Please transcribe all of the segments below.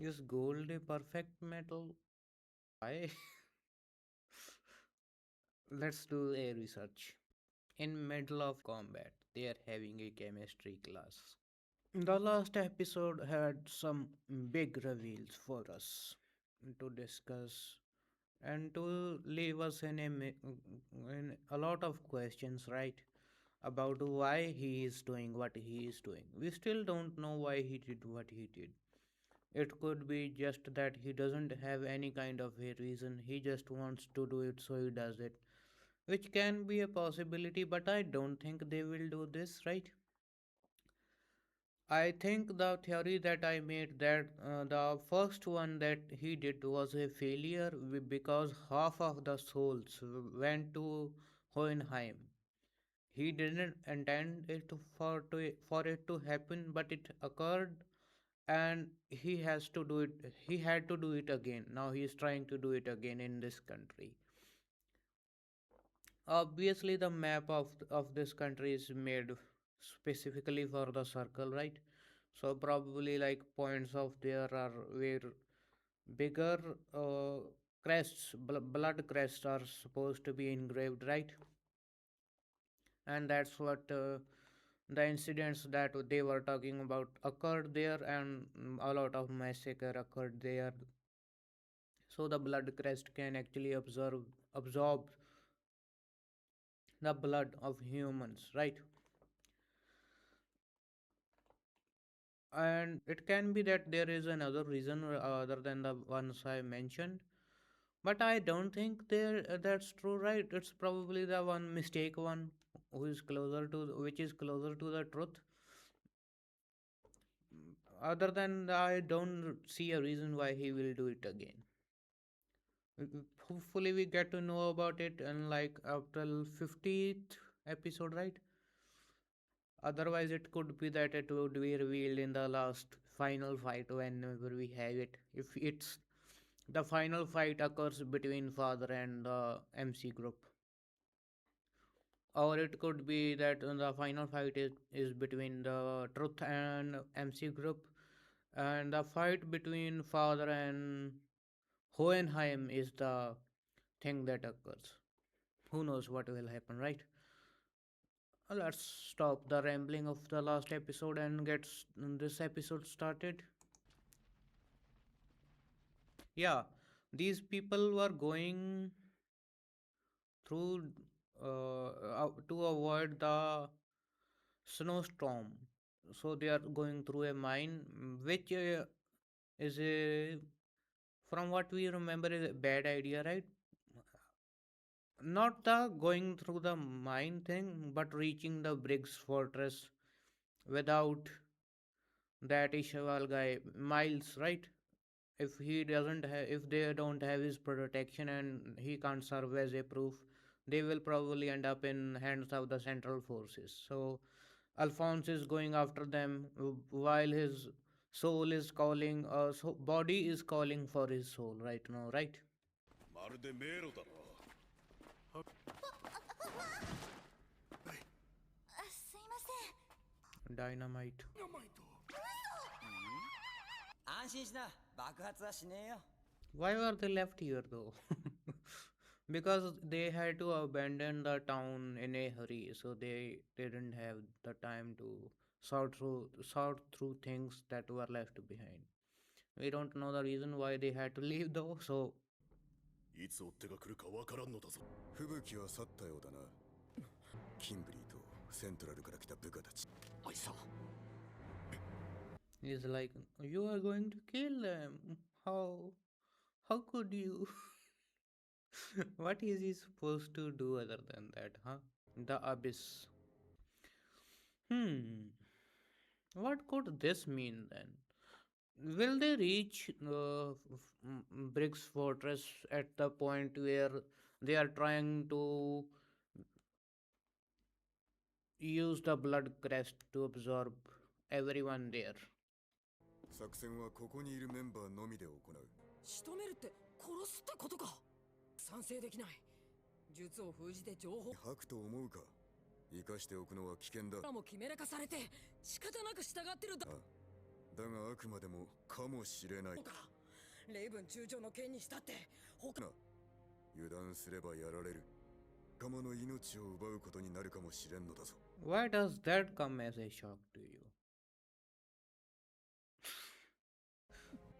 Is gold a perfect metal? Why? Let's do a research. In middle of combat, they are having a chemistry class. The last episode had some big reveals for us to discuss and to leave us in a lot of questions, right? About why he is doing what he is doing. We still don't know why he did what he did. It could be just that he doesn't have any kind of a reason, he just wants to do it, so he does it. Which can be a possibility, but I don't think they will do this, right? I think the theory that I made that the first one that he did was a failure because half of the souls went to Hohenheim. He didn't intend it for it to happen, but it occurred, and he had to do it again. Now he is trying to do it again in this country. Obviously the map of this country is made specifically for the circle, right? So probably like points of there are where bigger blood crests are supposed to be engraved, right? And that's what the incidents that they were talking about occurred there, and a lot of massacre occurred there. So the blood crest can actually absorb the blood of humans, right? And it can be that there is another reason other than the ones I mentioned, but I don't think that's true, right? It's probably the one mistake one who is closer to which is closer to the truth. Other than that, I don't see a reason why he will do it again. Hopefully we get to know about it in like after 50th episode, right? Otherwise it could be that it would be revealed in the last final fight whenever we have it, if it's the final fight occurs between father and the MC group. Or it could be that the final fight is between the truth and MC group, and the fight between father and Hohenheim is the thing that occurs. Who knows what will happen, right? Let's stop the rambling of the last episode and get this episode started. Yeah, these people were going through to avoid the snowstorm. So they are going through a mine, which is a, from what we remember, is a bad idea, right? Not the going through the mine thing, but reaching the Briggs fortress without that Ishawal guy, Miles, right? If he doesn't have, if they don't have his protection and he can't serve as a proof, they will probably end up in hands of the central forces. So Alphonse is going after them while his soul is calling, body is calling for his soul right now, right? まるで迷路だな。すいません。Dynamite. 安心しな、爆発はしねえよ。Why were they left here though? Because they had to abandon the town in a hurry, so they didn't have the time to sort through things that were left behind. We don't know the reason why they had to leave though, so いつ追っ手が来るかわからんのだぞ。吹雪は去ったようだな。キンブリーとセントラルから来た部下たち。おいさ。he's like, you are going to kill them. How could you? What is he supposed to do other than that, huh? The abyss. Hmm. What could this mean then? Will they reach Briggs Fortress at the point where they are trying to use the blood crest to absorb everyone there? 作戦はここにいるメンバーのみで行う。仕留めるって殺すってことか。賛成できない。術を封じて情報吐くと思うか。生かしておくのは危険だ。も決めらかされて仕方なく従ってるだ。だがあくまでもかもしれない。そうかレイブン中将の剣にしたって他な、油断すればやられる。仲間の命を奪うことになるかもしれんのだぞ。 Why does that come as a shock to you?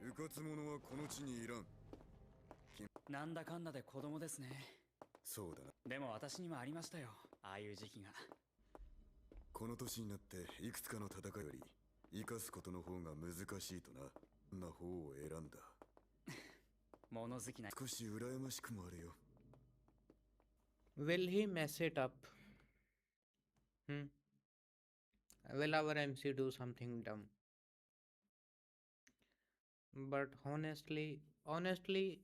うかつ者はこの地にいらん。なんだかんだで子供ですね。そうだな。でも私にもありましたよ、ああいう時期が。この年になっていくつかの戦いより生かすことの方が難しいとな。な方を選んだ。物好きな。少し羨ましくもあるよ。 Will he mess it up? Hmm? Will our MC do something dumb? But honestly,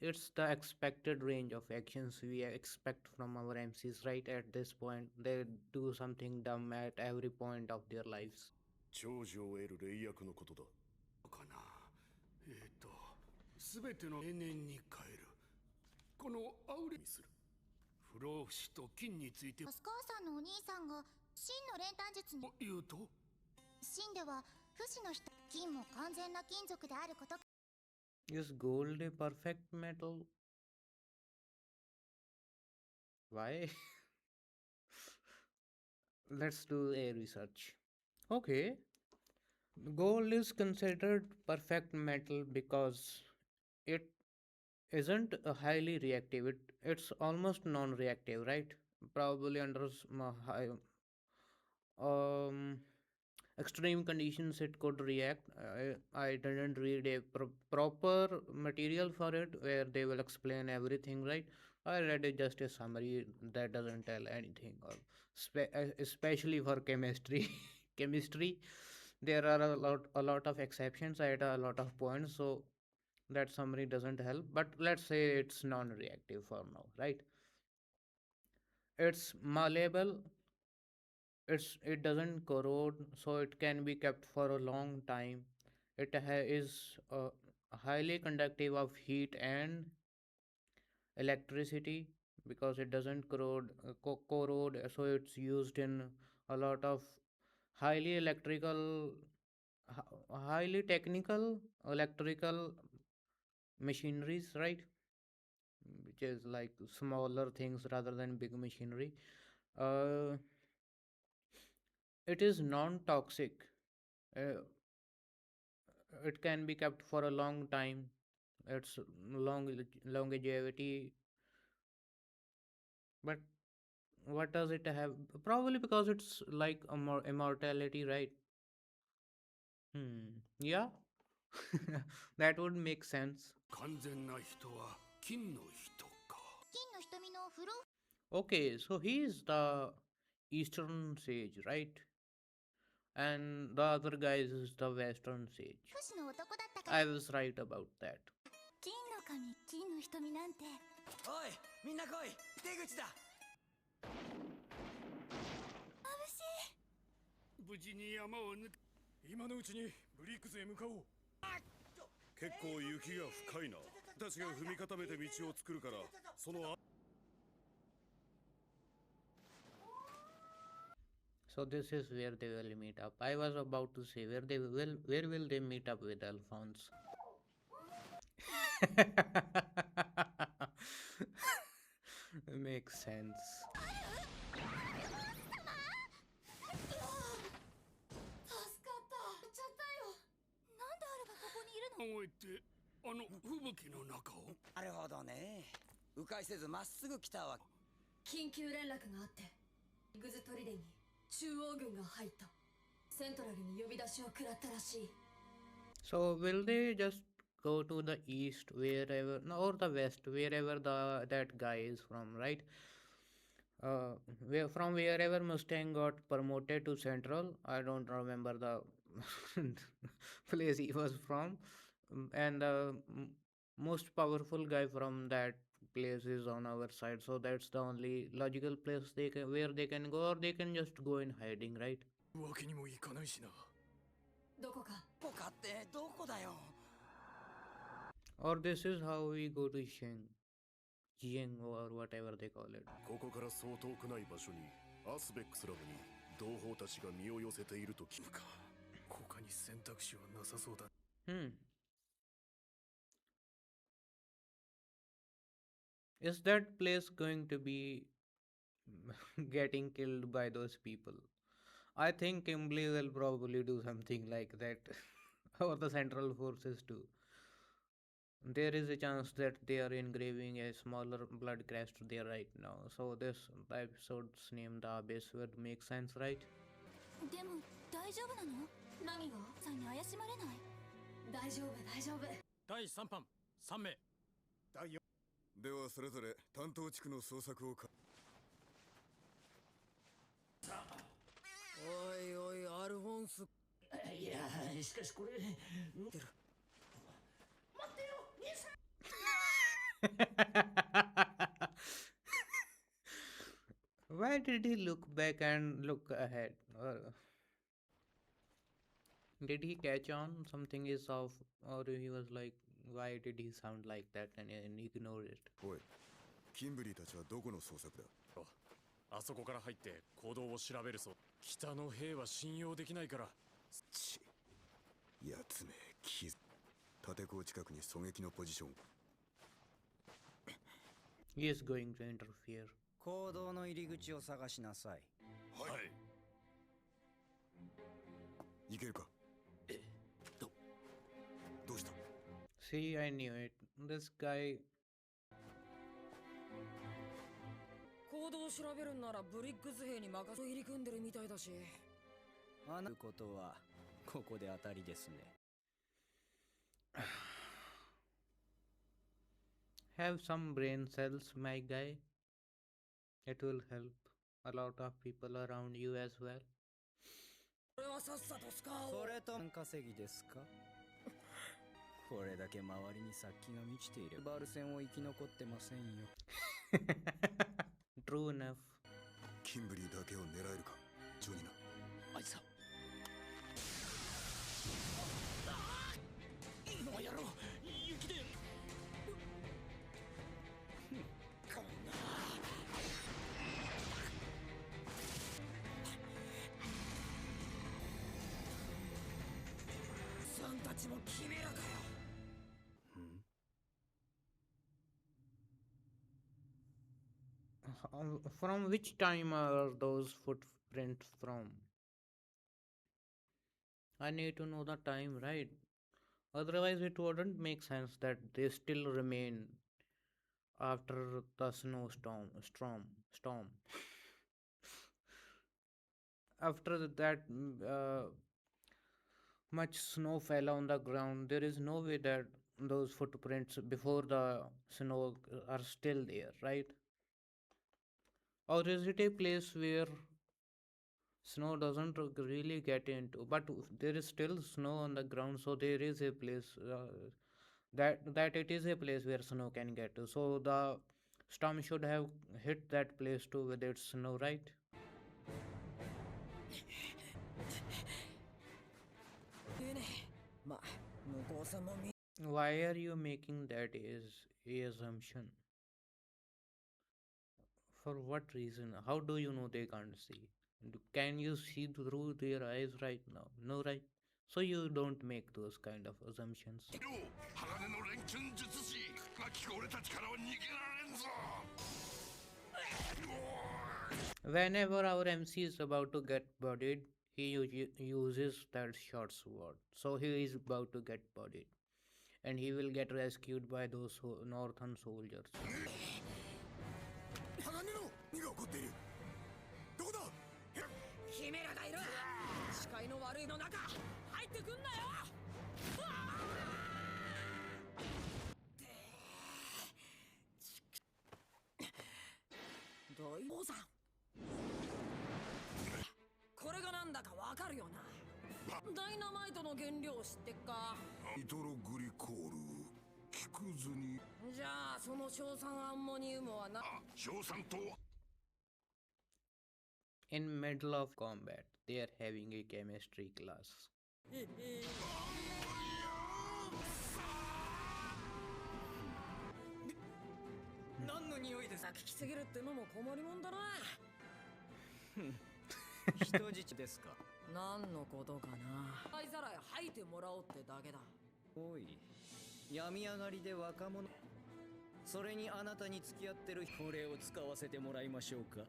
it's the expected range of actions we expect from our MCs, right? At this point, they do something dumb at every point of their lives. 長寿を得る霊薬のことだ。かな。すべての永年に変える。このアウレにする。不老不死と金についてスカーさんのお兄さんが真の練炭術に言うと、真では不死の人金も完全な金属であること。 Is gold a perfect metal? Why? Let's do a research. Okay. Gold is considered perfect metal because it isn't highly reactive. It's almost non-reactive, right? Probably under high, um, extreme conditions it could react. I didn't read a proper material for it where they will explain everything, right? I read it just a summary that doesn't tell anything, or especially for chemistry. Chemistry, there are a lot of exceptions at a lot of points, so that summary doesn't help. But let's say it's non-reactive for now, right? It's malleable, it doesn't corrode, so it can be kept for a long time. It is highly conductive of heat and electricity because it doesn't corrode, so it's used in a lot of highly electrical highly technical electrical machineries, right? Which is like smaller things rather than big machinery. uh, it is non-toxic. uh, it can be kept for a long time. It's longevity. But what does it have? Probably because it's like immortality, right? Yeah. That would make sense. 完全な人は金の人か。金の瞳の不老 Okay, so he is the eastern sage, right? And the other guys is the western sage. 不死の男だったから I was right about that. 金の髪金の瞳なんておいみんな来い、出口だ。無事に山を抜け。今のうちにブリックスへ向かおう。結構雪が深いな。たちが踏み固めて道を作るから、その So this is where they will meet up. I was about to say where will they meet up with Alphonse? Makes sense. なんであれがここにいるの考えてあの吹雪の中を。なるほどね。迂回せずまっすぐ来たわ。緊急連絡があってイグズ砦に中央軍が入った。セントラルに呼び出しを食らったらしい。 So will they just go to the east wherever, no, or the west wherever that guy is from, right? From wherever Mustang got promoted to Central. I don't remember the place he was from. And the most powerful guy from that place is on our side, so that's the only logical place where they can go, or they can just go in hiding, right? わけにもいかないしな。どこかここかってどこだよ。 Or this is how we go to Jiang or whatever they call it. ここからそう遠くない場所にアスベックスラブに同胞たちが身を寄せていると聞くか。他にに選択肢はなさそうだ。 Is that place going to be getting killed by those people? I think Kimberly will probably do something like that, or the Central Forces too. There is a chance that they are engraving a smaller blood crest there right now. So this episode's name, the abyss, would make sense, right? でも大丈夫なの？何が？さんに怪しまれない？大丈夫大丈夫。第3班3名。第4。ではそれぞれ担当地区の捜索をか。おいおいアルフォンス。いやしかしこれ見てる。 Why did he look back and look ahead? Or did he catch on something is off, or he was like, why did he sound like that and ignore it? おい、キンブリーたちはどこの捜索だ？あそこから入って行動を調べるそう。北の兵は信用できないから。ち、やつめ、立て港近くに狙撃のポジション。 He is going to interfere. 行動の入り口を探しなさい。はい。いけるか？どうした？ See, I knew it. This guy. 行動を調べるんならブリッグズ兵に任せ入り組んでるみたいだし。あなことはここで当たりですね。Have some brain cells, my guy. It will help a lot of people around you as well. これはさっさと使おう。それと稼ぎですか？これだけ周りに殺気が満ちていればバル戦を生き残ってませんよ。True enough. キンブリーだけを狙えるか？ジョニナ。あいつだ。今やろう。雪で。こんな。さんたちもキメラかよ。 From which time are those footprints from? I need to know the time, right? Otherwise, it wouldn't make sense that they still remain after the storm. After that much snow fell on the ground, there is no way that those footprints before the snow are still there, right? Or is it a place where snow doesn't really get into, but there is still snow on the ground, so there is a place that it is a place where snow can get to. So the storm should have hit that place too with its snow, right? Why are you making that as a assumption? For what reason? How do you know they can't see? Can you see through their eyes right now? No, right? So you don't make those kind of assumptions. Whenever our MC is about to get bodied, he uses that short sword. So he is about to get bodied. And he will get rescued by those northern soldiers. キメラがいる。視界の悪いの中入ってくんなよ。大王さん。これがなんだかわかるよな。ダイナマイトの原料知ってっか？ニトログリコール。聞くずに。じゃあその硝酸アンモニウムはな。硝酸と。 In middle of combat, they are having a chemistry class. 何の匂いですか？聞きすぎるってのも困りもんだな。人質ですか？何のことかな。灰皿へ吐いてもらおうってだけだ。おい、病み上がりで若者、それにあなたに付き合ってるこれを使わせてもらいましょうか。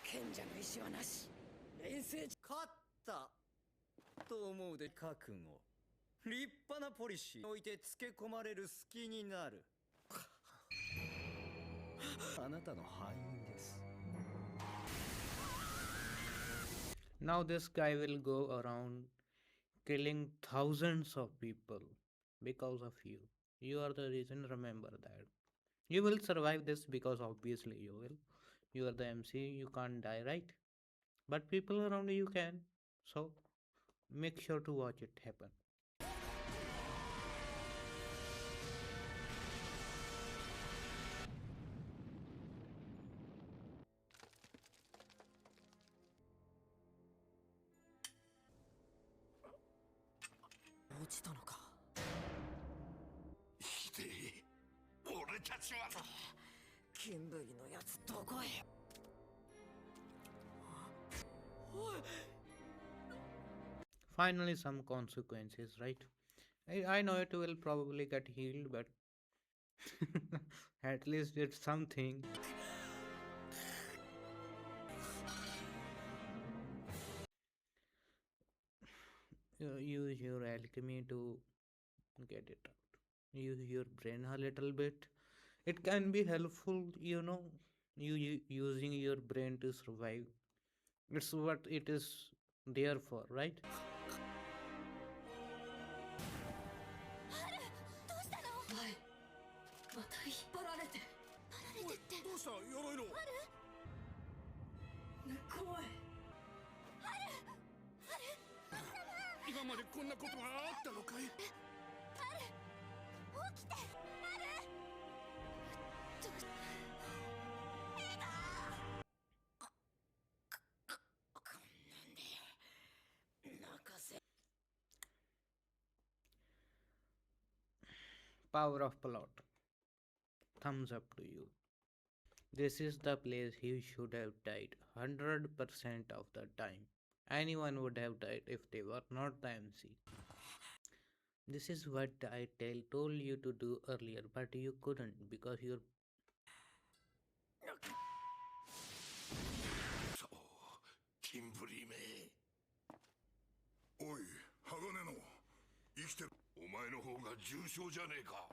賢者の石はなし。遠征勝ったと思うで覚悟。立派なポリシーにおいてつけ込まれる隙になる。あなたの敗因です。 Now this guy will go around killing thousands of people because of you. You are the reason, remember that. You will survive this because obviously you will. You are the MC, you can't die, right? But people around you can. So make sure to watch it happen. 落ちたのか。ひでえ、俺たちは。キンブリのやつどこへ。おい。 Finally, some consequences, right? I know it will probably get healed, but at least it's something. Use your alchemy to get it out. Use your brain a little bit. It can be helpful, using your brain to survive. It's what it is there for, right? はい。また引っ張られて。どうした鎧の。怖い。今までこんなことがあったのかい。Power of plot. Thumbs up to you. This is the place he should have died 100% of the time. Anyone would have died if they were not the MC. This is what I told you to do earlier, but you couldn't because you're. そう、キンブリーめ。おい鋼の生きてる。お前の方が重傷じゃねえか。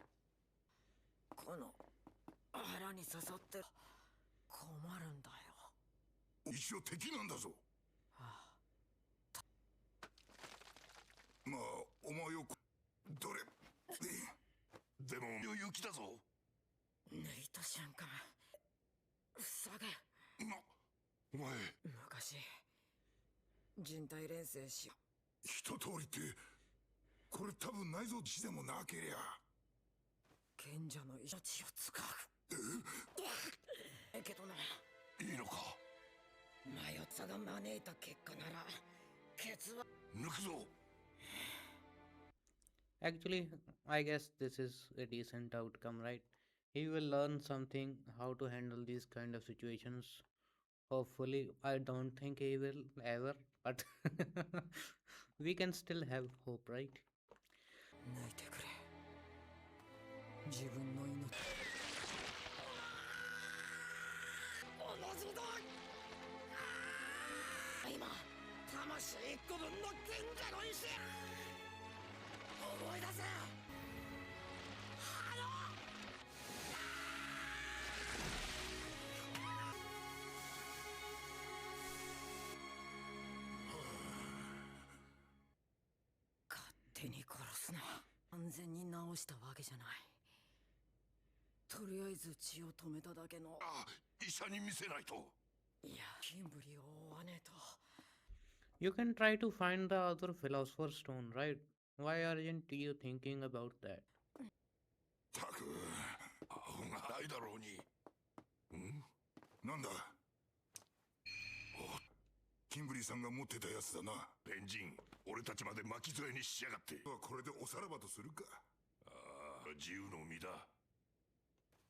この腹に刺さって困るんだよ。一応敵なんだぞ。まあお前をどれでも勇気だぞ。抜いた瞬間塞げ。お前昔人体錬成し一通りってこれ多分内臓死でもなけりゃ。賢者の命を使う。けどな。いいのか。迷ったが招いた結果ならケツは抜くぞ。 Actually, I guess this is a decent outcome, right? He will learn something how to handle these kind of situations. Hopefully, I don't think he will ever, but we can still have hope, right? 抜いてくれ。自分の命。おのずだ。今魂一個分の賢者の石。思い出せ。勝手に殺すな。完全に治したわけじゃない。とりあえず血を止めただけの。あ、医者に見せないと。いや、キンブリを追わねえと。You can try to find the other Philosopher's Stone, right? Why aren't you thinking about that? たく、アホがないだろうに。ん？なんだ。キンブリーさんが持ってたやつだな。ペンジン、俺たちまで巻き添えにしやがって。これでおさらばとするか。ああ、自由の身だ。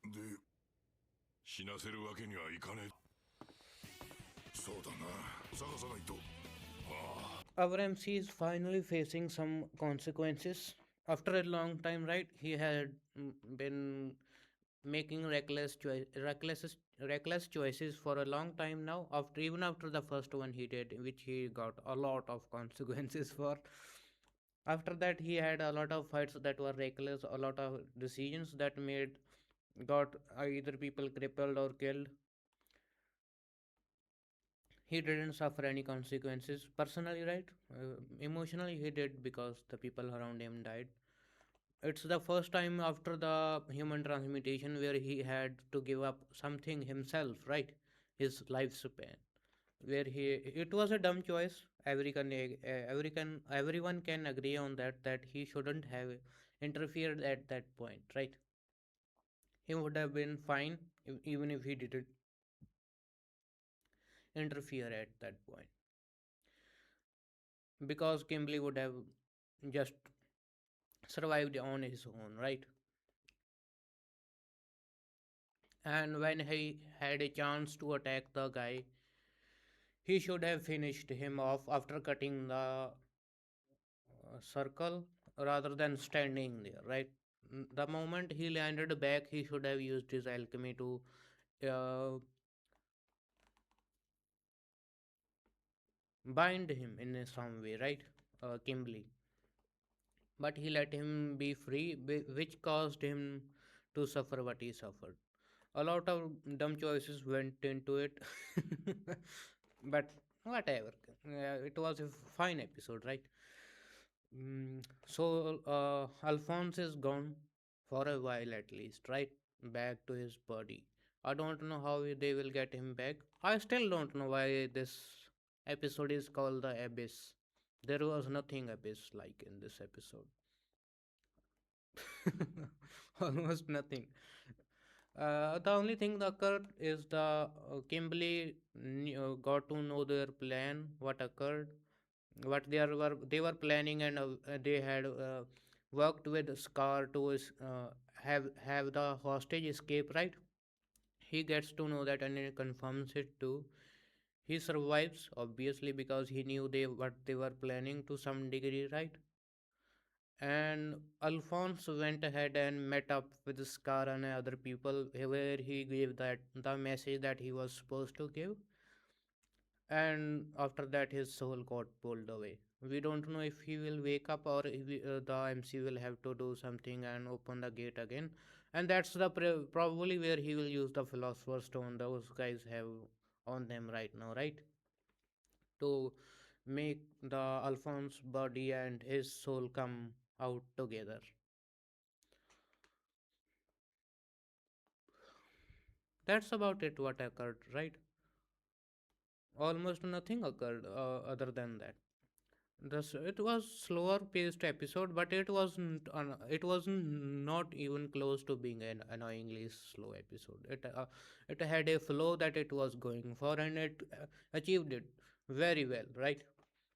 で、死なせるわけにはいかねえ。そうだな、探さないと。ああ。Our MC is finally facing some consequences. After a long time, right? He had been making reckless choices for a long time now. After even after the first one he did, which he got a lot of consequences for. After that, he had a lot of fights that were reckless, a lot of decisions that made got either people crippled or killed. He didn't suffer any consequences personally, right? Emotionally he did, because the people around him died. It's the first time after the human transmutation where he had to give up something himself, right? His lifespan, where he it was a dumb choice. Everyone can agree on that he shouldn't have interfered at that point, right? He would have been fine even if he didn't interfere at that point, because Kimberly would have just survived on his own, right? And when he had a chance to attack the guy, he should have finished him off after cutting the circle rather than standing there, right? The moment he landed back, he should have used his alchemy to uh, bind him in some way, right? Kimberly. But he let him be free, which caused him to suffer what he suffered. A lot of dumb choices went into it, but whatever. It was a fine episode, right? So Alphonse is gone for a while at least, right? Back to his body. I don't know how they will get him back. I still don't know why this episode is called the Abyss. There was nothing abyss like in this episode. Almost nothing. The only thing that occurred is the Kimberly got to know their plan, what occurred, what they were planning, and they had worked with Scar to have the hostage escape. Right? He gets to know that and he confirms it too. He survives obviously because he knew they what they were planning to some degree, right? And Alphonse went ahead and met up with Scar and other people where he gave that the message that he was supposed to give, and after that his soul got pulled away. We don't know if he will wake up or if the MC will have to do something and open the gate again, and that's the probably where he will use the Philosopher's Stone those guys have on them right now, right? To make the Alphonse body and his soul come out together. That's about it what occurred, right? Almost nothing occurred other than that. It was slower paced episode, but it was not even close to being an annoyingly slow episode. It had a flow that it was going for, and it achieved it very well, right?